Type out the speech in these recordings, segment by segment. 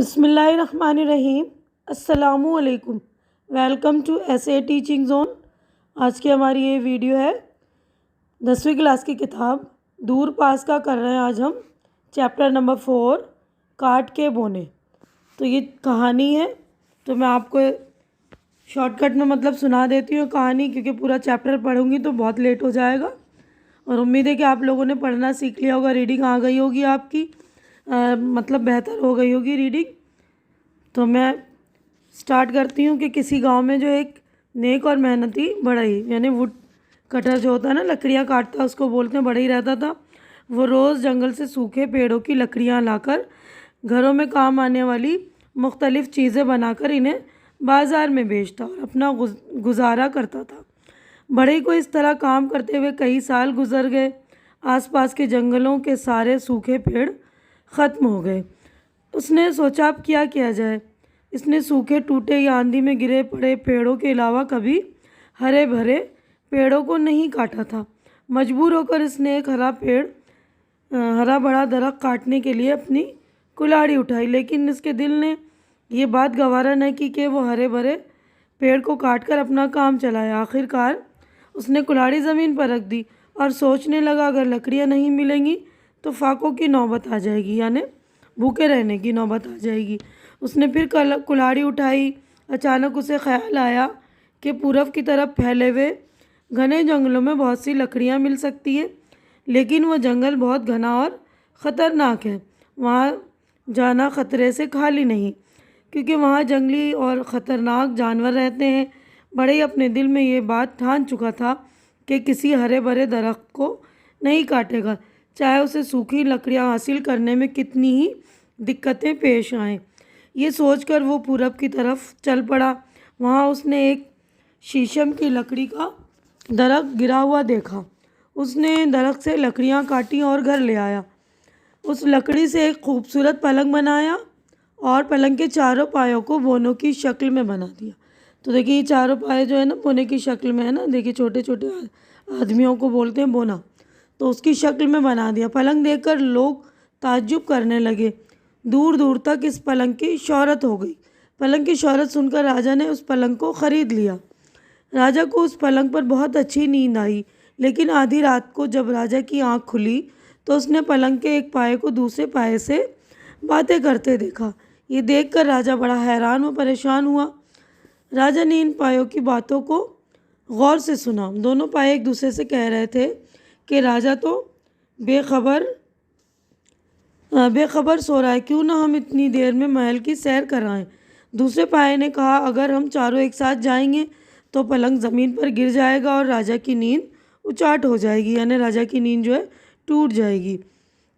बिस्मिल्लाहिर्रहमानिर्रहीम। अस्सलामुअलैकुम। Welcome to SA teaching zone. आज की हमारी ये वीडियो है 10वीं क्लास की किताब दूर पास का कर रहे हैं। आज हम चैप्टर नंबर 4 काट के बोने। तो ये कहानी है, तो मैं आपको शॉर्टकट में सुना देती हूँ कहानी, क्योंकि पूरा चैप्टर पढ़ूंगी तो बहुत लेट हो जाएगा। और उम्मीद है कि आप लोगों ने पढ़ना सीख लिया होगा, रीडिंग आ गई होगी आपकी, बेहतर हो गई होगी रीडिंग। तो मैं स्टार्ट करती हूँ कि किसी गांव में जो एक नेक और मेहनती बढ़ई, यानी वुड कटर जो होता है ना, लकड़ियाँ काटता है, उसको बोलते हैं, बढ़ई रहता था। वो रोज़ जंगल से सूखे पेड़ों की लकड़ियाँ लाकर घरों में काम आने वाली मुख्तलिफ़ चीज़ें बनाकर इन्हें बाज़ार में बेचता और अपना गुजारा करता था। बढ़ई को इस तरह काम करते हुए कई साल गुजर गए। आसपास के जंगलों के सारे सूखे पेड़ ख़त्म हो गए। उसने सोचा अब क्या किया जाए। इसने सूखे टूटे या आंधी में गिरे पड़े पेड़ों के अलावा कभी हरे भरे पेड़ों को नहीं काटा था। मजबूर होकर इसने एक हरा बड़ा दरख्त काटने के लिए अपनी कुल्हाड़ी उठाई, लेकिन इसके दिल ने ये बात गवारा न की कि वो हरे भरे पेड़ को काटकर अपना काम चलाए। आखिरकार उसने कुल्हाड़ी ज़मीन पर रख दी और सोचने लगा, अगर लकड़ियाँ नहीं मिलेंगी तो फाकों की नौबत आ जाएगी, यानी भूखे रहने की नौबत आ जाएगी। उसने फिर कुल्हाड़ी उठाई। अचानक उसे ख्याल आया कि पूरब की तरफ फैले हुए घने जंगलों में बहुत सी लकड़ियाँ मिल सकती है, लेकिन वह जंगल बहुत घना और ख़तरनाक है। वहाँ जाना ख़तरे से खाली नहीं, क्योंकि वहाँ जंगली और ख़तरनाक जानवर रहते हैं। बड़े अपने दिल में ये बात ठान चुका था कि किसी हरे भरे दरख्त को नहीं काटेगा, चाहे उसे सूखी लकड़ियाँ हासिल करने में कितनी ही दिक्कतें पेश आएँ। ये सोचकर वो पूरब की तरफ चल पड़ा। वहाँ उसने एक शीशम की लकड़ी का दरख्त गिरा हुआ देखा। उसने दरख्त से लकड़ियाँ काटी और घर ले आया। उस लकड़ी से एक खूबसूरत पलंग बनाया और पलंग के चारों पायों को बोनों की शक्ल में बना दिया। तो देखिए, ये चारों पाए जो है ना, बोने की शक्ल में है ना, देखिए छोटे छोटे आदमियों को बोलते हैं बोना। तो उसकी शक्ल में बना दिया। पलंग देखकर लोग ताज्जुब करने लगे। दूर दूर तक इस पलंग की शोहरत हो गई। पलंग की शोहरत सुनकर राजा ने उस पलंग को ख़रीद लिया। राजा को उस पलंग पर बहुत अच्छी नींद आई, लेकिन आधी रात को जब राजा की आंख खुली तो उसने पलंग के एक पाए को दूसरे पाए से बातें करते देखा। ये देखकर राजा बड़ा हैरान व परेशान हुआ। राजा ने इन पायों की बातों को गौर से सुना। दोनों पाए एक दूसरे से कह रहे थे कि राजा तो बेखबर सो रहा है, क्यों ना हम इतनी देर में महल की सैर कराएं। दूसरे पाए ने कहा, अगर हम चारों एक साथ जाएंगे तो पलंग ज़मीन पर गिर जाएगा और राजा की नींद उचाट हो जाएगी, यानी राजा की नींद जो है टूट जाएगी।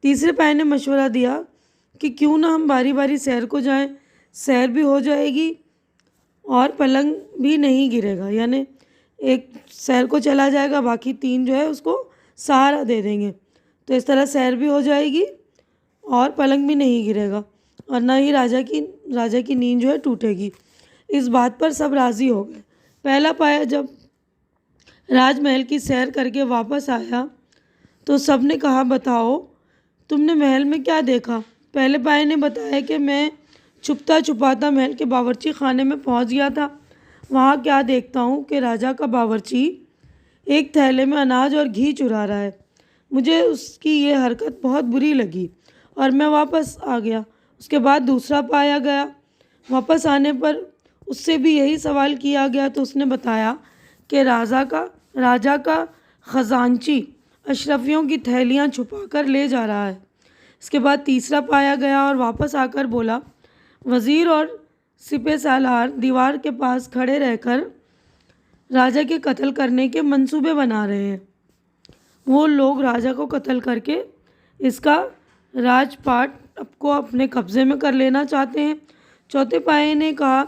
तीसरे पाए ने मशवरा दिया कि क्यों ना हम बारी बारी सैर को जाएं, सैर भी हो जाएगी और पलंग भी नहीं गिरेगा, यानी एक सैर को चला जाएगा, बाकी तीन जो है उसको सहारा दे देंगे। तो इस तरह सैर भी हो जाएगी और पलंग भी नहीं गिरेगा और ना ही राजा की नींद जो है टूटेगी। इस बात पर सब राज़ी हो गए। पहला पाया जब राजमहल की सैर करके वापस आया तो सब ने कहा, बताओ तुमने महल में क्या देखा। पहले पाए ने बताया कि मैं छुपता छुपाता महल के बावर्ची खाने में पहुंच गया था। वहाँ क्या देखता हूँ कि राजा का बावर्ची एक थैले में अनाज और घी चुरा रहा है। मुझे उसकी ये हरकत बहुत बुरी लगी और मैं वापस आ गया। उसके बाद दूसरा पाया गया। वापस आने पर उससे भी यही सवाल किया गया तो उसने बताया कि राजा का ख़जानची अशरफियों की थैलियाँ छुपा कर ले जा रहा है। इसके बाद तीसरा पाया गया और वापस आकर बोला, वज़ीर और सिपह सालार दीवार के पास खड़े रहकर राजा के कत्ल करने के मंसूबे बना रहे हैं। वो लोग राजा को कत्ल करके इसका राजपाट को अपने कब्ज़े में कर लेना चाहते हैं। चौथे पाए ने कहा,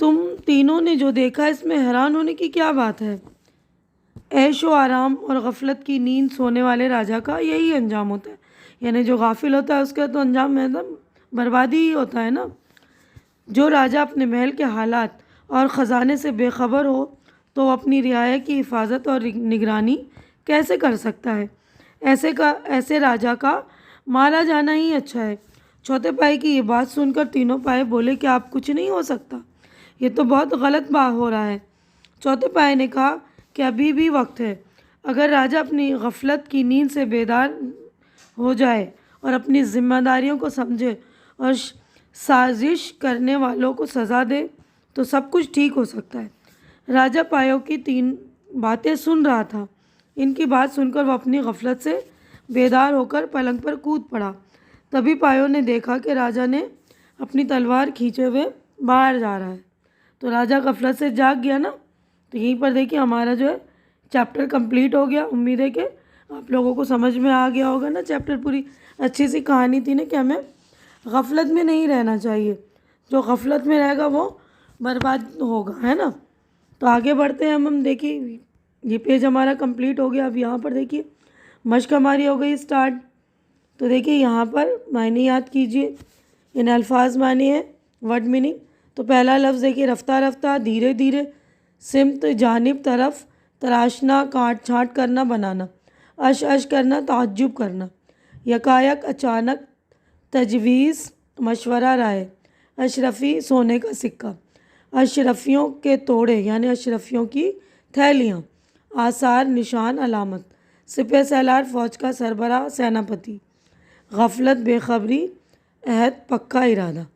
तुम तीनों ने जो देखा इसमें हैरान होने की क्या बात है। ऐशो आराम और गफलत की नींद सोने वाले राजा का यही अंजाम होता है, यानी जो गाफिल होता है उसका तो अंजाम बर्बादी ही होता है ना। जो राजा अपने महल के हालात और ख़जाने से बेखबर हो तो अपनी रियाया की हिफाजत और निगरानी कैसे कर सकता है। ऐसे राजा का मारा जाना ही अच्छा है। चौथे पाए की ये बात सुनकर तीनों पाए बोले कि आप कुछ नहीं हो सकता, ये तो बहुत गलत बात हो रहा है। चौथे पाए ने कहा कि अभी भी वक्त है। अगर राजा अपनी गफलत की नींद से बेदार हो जाए और अपनी जिम्मेदारियों को समझे और साजिश करने वालों को सज़ा दे तो सब कुछ ठीक हो सकता है। राजा पायों की तीन बातें सुन रहा था। इनकी बात सुनकर वह अपनी गफलत से बेदार होकर पलंग पर कूद पड़ा। तभी पायों ने देखा कि राजा ने अपनी तलवार खींचे हुए बाहर जा रहा है। तो राजा गफलत से जाग गया ना। तो यहीं पर देखिए हमारा जो है चैप्टर कंप्लीट हो गया। उम्मीद है कि आप लोगों को समझ में आ गया होगा ना चैप्टर। पूरी अच्छी सी कहानी थी ना कि हमें गफलत में नहीं रहना चाहिए, जो गफलत में रहेगा वो बर्बाद होगा, है ना। तो आगे बढ़ते हैं हम देखिए ये पेज हमारा कंप्लीट हो गया। अब यहाँ पर देखिए मश्क हमारी हो गई स्टार्ट। तो देखिए यहाँ पर मायने याद कीजिए, इन अल्फाज माने हैं वर्ड मीनिंग। तो पहला लफ्ज़ देखिए रफ्ता रफ्ता, धीरे धीरे, सिमत जानिब तरफ, तराशना काट छाँट करना बनाना, अश अश करना ताज्जुब करना, यकायक अचानक, तजवीज़ मशवरा राय, अशरफ़ी सोने का सिक्का, अशरफियों के तोड़े यानी अशरफियों की थैलियाँ, आसार निशान अलामत, सिपह सलार फ़ौज का सरबराह सेनापति, गफलत बेखबरी अहद पक्का इरादा।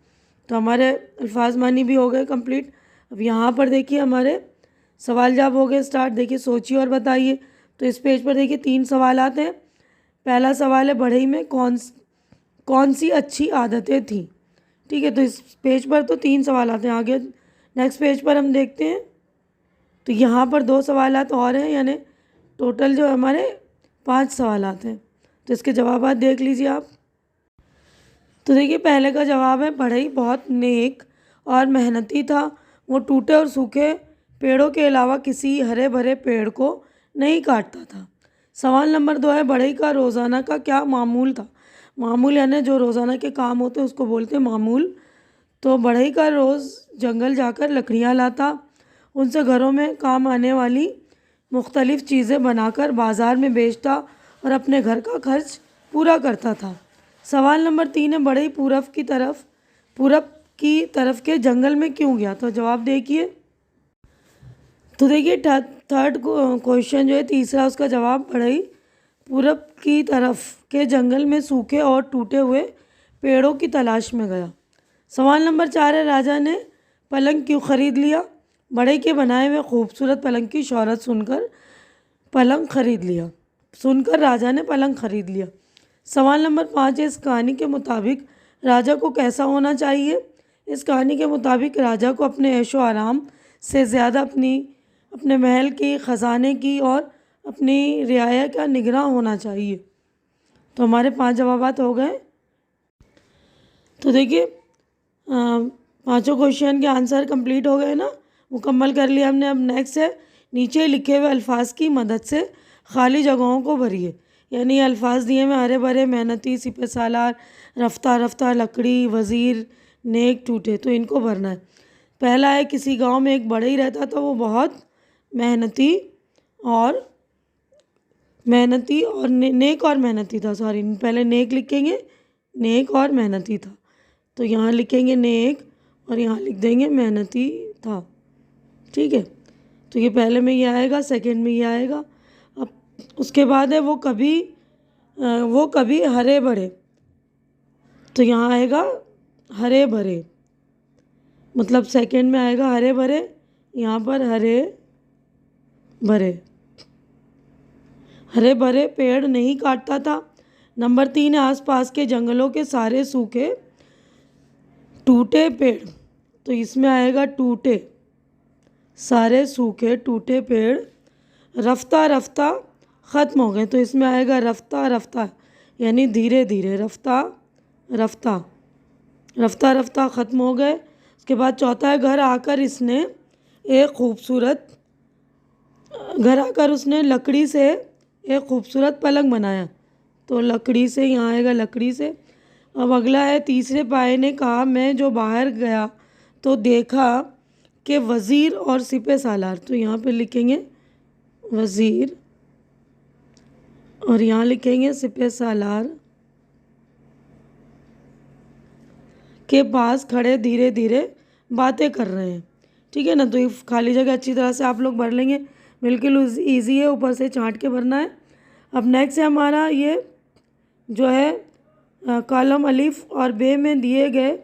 तो हमारे अल्फाज मानी भी हो गए कंप्लीट। अब यहाँ पर देखिए हमारे सवाल जवाब हो गए स्टार्ट। देखिए सोचिए और बताइए। तो इस पेज पर देखिए 3 सवाल आते हैं। पहला सवाल है बढ़ई में कौन सी अच्छी आदतें थीं। ठीक है, तो इस पेज पर तो 3 सवाल आते हैं। आगे नेक्स्ट पेज पर हम देखते हैं तो यहाँ पर 2 सवाल और हैं, यानी टोटल जो हमारे 5 सवाल आते हैं। तो इसके जवाब देख लीजिए आप। तो देखिए पहले का जवाब है बढ़ई बहुत नेक और मेहनती था। वो टूटे और सूखे पेड़ों के अलावा किसी हरे भरे पेड़ को नहीं काटता था। सवाल नंबर 2 है बढ़ई का रोज़ाना का क्या मामूल था। मामूल यानी जो रोज़ाना के काम होते हैं उसको बोलते हैं मामूल। तो बढ़ई का रोज़ जंगल जाकर लकड़ियाँ लाता, उनसे घरों में काम आने वाली मुख्तलिफ़ चीज़ें बनाकर बाज़ार में बेचता और अपने घर का खर्च पूरा करता था। सवाल नंबर 3 है बढ़ई पूरब की तरफ के जंगल में क्यों गया। तो जवाब देखिए। तो देखिए थर्ड क्वेश्चन जो है तीसरा, उसका जवाब बढ़ई पूरब की तरफ के जंगल में सूखे और टूटे हुए पेड़ों की तलाश में गया। सवाल नंबर 4 है राजा ने पलंग क्यों ख़रीद लिया। बढ़ई के बनाए हुए खूबसूरत पलंग की शोहरत सुनकर राजा ने पलंग खरीद लिया। सवाल नंबर 5 है इस कहानी के मुताबिक राजा को कैसा होना चाहिए। इस कहानी के मुताबिक राजा को अपने ऐशो आराम से ज़्यादा अपने महल की ख़जाने की और अपनी रियाया का निगरां होना चाहिए। तो हमारे 5 जवाबात हो गए। तो देखिए पाँचों क्वेश्चन के आंसर कंप्लीट हो गए ना, मुकम्मल कर लिया हमने। अब नेक्स्ट है नीचे लिखे हुए अल्फाज की मदद से खाली जगहों को भरिए। यानी अल्फाज दिए में हरे भरे, मेहनती, सिपह सालार, रफ्ता रफ्ता, लकड़ी, वज़ीर, नेक, टूटे, तो इनको भरना है। पहला है किसी गांव में एक बढ़ई रहता था, वो बहुत मेहनती और नेक और मेहनती था। सॉरी, पहले नेक लिखेंगे, नेक और मेहनती था। तो यहाँ लिखेंगे नेक और यहाँ लिख देंगे मेहनती था। ठीक है, तो ये पहले में ये आएगा, सेकंड में ये आएगा। अब उसके बाद है वो कभी हरे भरे। तो यहाँ आएगा हरे भरे, मतलब सेकंड में आएगा हरे भरे, यहाँ पर हरे भरे पेड़ नहीं काटता था। नंबर 3 है आसपास के जंगलों के सारे सूखे टूटे पेड़। तो इसमें आएगा टूटे, सारे सूखे टूटे पेड़ रफ्ता रफ्ता ख़त्म हो गए। तो इसमें आएगा रफ्ता रफ्ता, यानी धीरे धीरे, रफ्ता रफ्ता ख़त्म हो गए। उसके बाद चौथा है घर आकर उसने लकड़ी से एक खूबसूरत पलंग बनाया। तो लकड़ी से, यहाँ आएगा लकड़ी से। अब अगला है तीसरे पाए ने कहा मैं जो बाहर गया तो देखा कि वज़ीर और सिपह सालार। तो यहाँ पे लिखेंगे वज़ीर और यहाँ लिखेंगे सिपह सालार। के पास खड़े धीरे धीरे बातें कर रहे हैं। ठीक है ना। तो ये खाली जगह अच्छी तरह से आप लोग भर लेंगे, बिल्कुल ईजी है, ऊपर से छांट के भरना है। अब नेक्स्ट है हमारा ये जो है कॉलम अलिफ और बे में दिए गए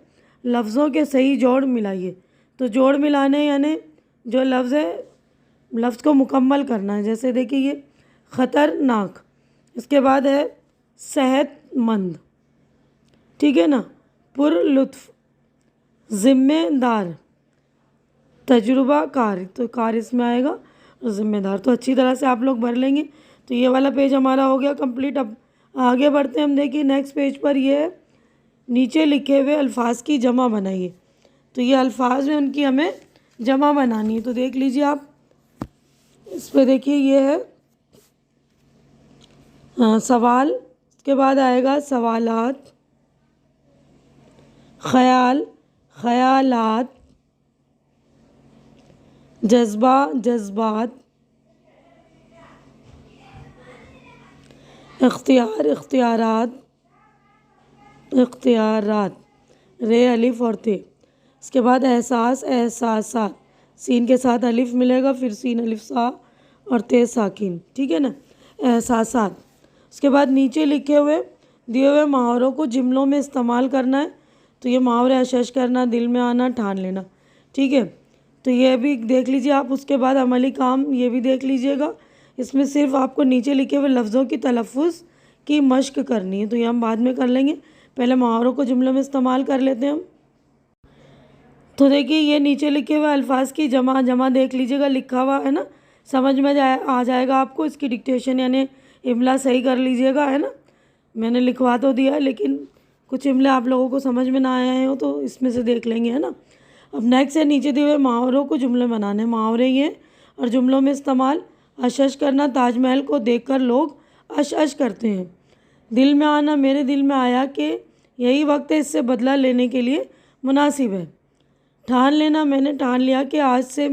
लफ्ज़ों के सही जोड़ मिलाइए। तो जोड़ मिलाने यानी जो लफ्ज़ है लफ्ज़ को मुकम्मल करना है। जैसे देखिए ये ख़तरनाक, इसके बाद है सेहतमंद, ठीक है ना, पुरलुत्फ़, ज़िम्मेदार, तजुर्बाकार, तो कार इसमें आएगा और ज़िम्मेदार। तो अच्छी तरह से आप लोग भर लेंगे। तो ये वाला पेज हमारा हो गया कंप्लीट। अब आगे बढ़ते हैं हम। देखिए नेक्स्ट पेज पर ये है नीचे लिखे हुए अल्फाज की जमा बनाइए। तो ये अल्फाज हैं उनकी हमें जमा बनानी है। तो देख लीजिए आप इस पर, देखिए ये है सवाल, इसके बाद आएगा सवालात, ख़याल, ख़यालात, जज्बा, जज्बात, इख्तियार, इख्तियारात, इख्तियारात, रे अलिफ और ते। इसके बाद एहसास, एहसासात, सीन के साथ अलिफ मिलेगा, फिर सीन अलिफ सा और ते साकिन, ठीक है ना, एहसासात। उसके बाद नीचे लिखे हुए दिए हुए मुहावरों को जुमलों में इस्तेमाल करना है। तो ये मुहावरे अशश करना, दिल में आना, ठान लेना, ठीक है। तो ये भी देख लीजिए आप। उसके बाद अमली काम ये भी देख लीजिएगा। इसमें सिर्फ आपको नीचे लिखे हुए लफ्ज़ों की तलफ़ुज़ की मश्क करनी है। तो ये हम बाद में कर लेंगे, पहले मुहावरों को जुमलों में इस्तेमाल कर लेते हैं हम। तो देखिए ये नीचे लिखे हुए अल्फाज की जमा देख लीजिएगा, लिखा हुआ है ना, समझ में आ जाएगा आपको। इसकी डिक्टेशन यानी इमला सही कर लीजिएगा, है ना। मैंने लिखवा तो दिया है लेकिन कुछ इमले आप लोगों को समझ में ना आए हो तो इसमें से देख लेंगे, है ना। अब नेक्स्ट है नीचे दिए हुए मुहावरों को जुमले बनाने। मुहावरे ये और जुमलों में इस्तेमाल, अशश करना, ताजमहल को देखकर लोग अश अश करते हैं। दिल में आना, मेरे दिल में आया कि यही वक्त है इससे बदला लेने के लिए मुनासिब है। ठान लेना, मैंने ठान लिया कि आज से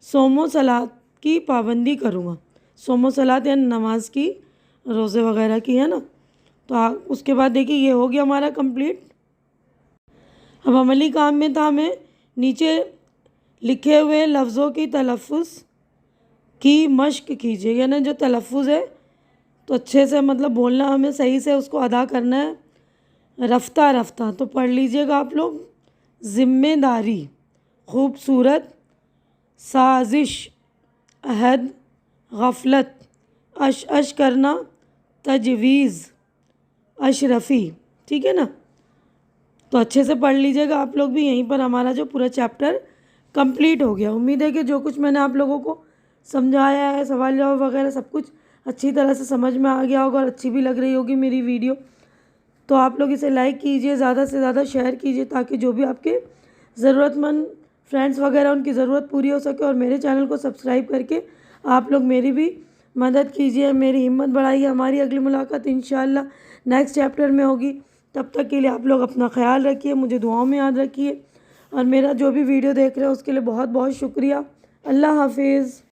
सोमो सलात की पाबंदी करूँगा। सोमो सलात यानी नमाज की, रोज़े वगैरह की, है ना। तो उसके बाद देखिए ये हो गया हमारा कंप्लीट। अब अमली काम में था हमें नीचे लिखे हुए लफ्ज़ों की तलफ़ुज़ की मश्क कीजिए, यानी जो तलफ़ुज़ है तो अच्छे से मतलब बोलना, हमें सही से उसको अदा करना है, रफ्ता रफ्ता। तो पढ़ लीजिएगा आप लोग। ज़िम्मेदारी, खूबसूरत, साजिश, अहद, गफलत, अश अश करना, तजवीज़, अशरफ़ी, ठीक है ना। तो अच्छे से पढ़ लीजिएगा आप लोग भी। यहीं पर हमारा जो पूरा चैप्टर कंप्लीट हो गया। उम्मीद है कि जो कुछ मैंने आप लोगों को समझाया है, सवाल जवाब वगैरह सब कुछ अच्छी तरह से समझ में आ गया होगा और अच्छी भी लग रही होगी मेरी वीडियो। तो आप लोग इसे लाइक कीजिए, ज़्यादा से ज़्यादा शेयर कीजिए ताकि जो भी आपके ज़रूरतमंद फ्रेंड्स वगैरह उनकी ज़रूरत पूरी हो सके। और मेरे चैनल को सब्सक्राइब करके आप लोग मेरी भी मदद कीजिए, मेरी हिम्मत बढ़ाइए। हमारी अगली मुलाकात इंशाअल्लाह नेक्स्ट चैप्टर में होगी। तब तक के लिए आप लोग अपना ख्याल रखिए, मुझे दुआओं में याद रखिए। और मेरा जो भी वीडियो देख रहे हैं उसके लिए बहुत बहुत शुक्रिया। अल्लाह हाफिज़।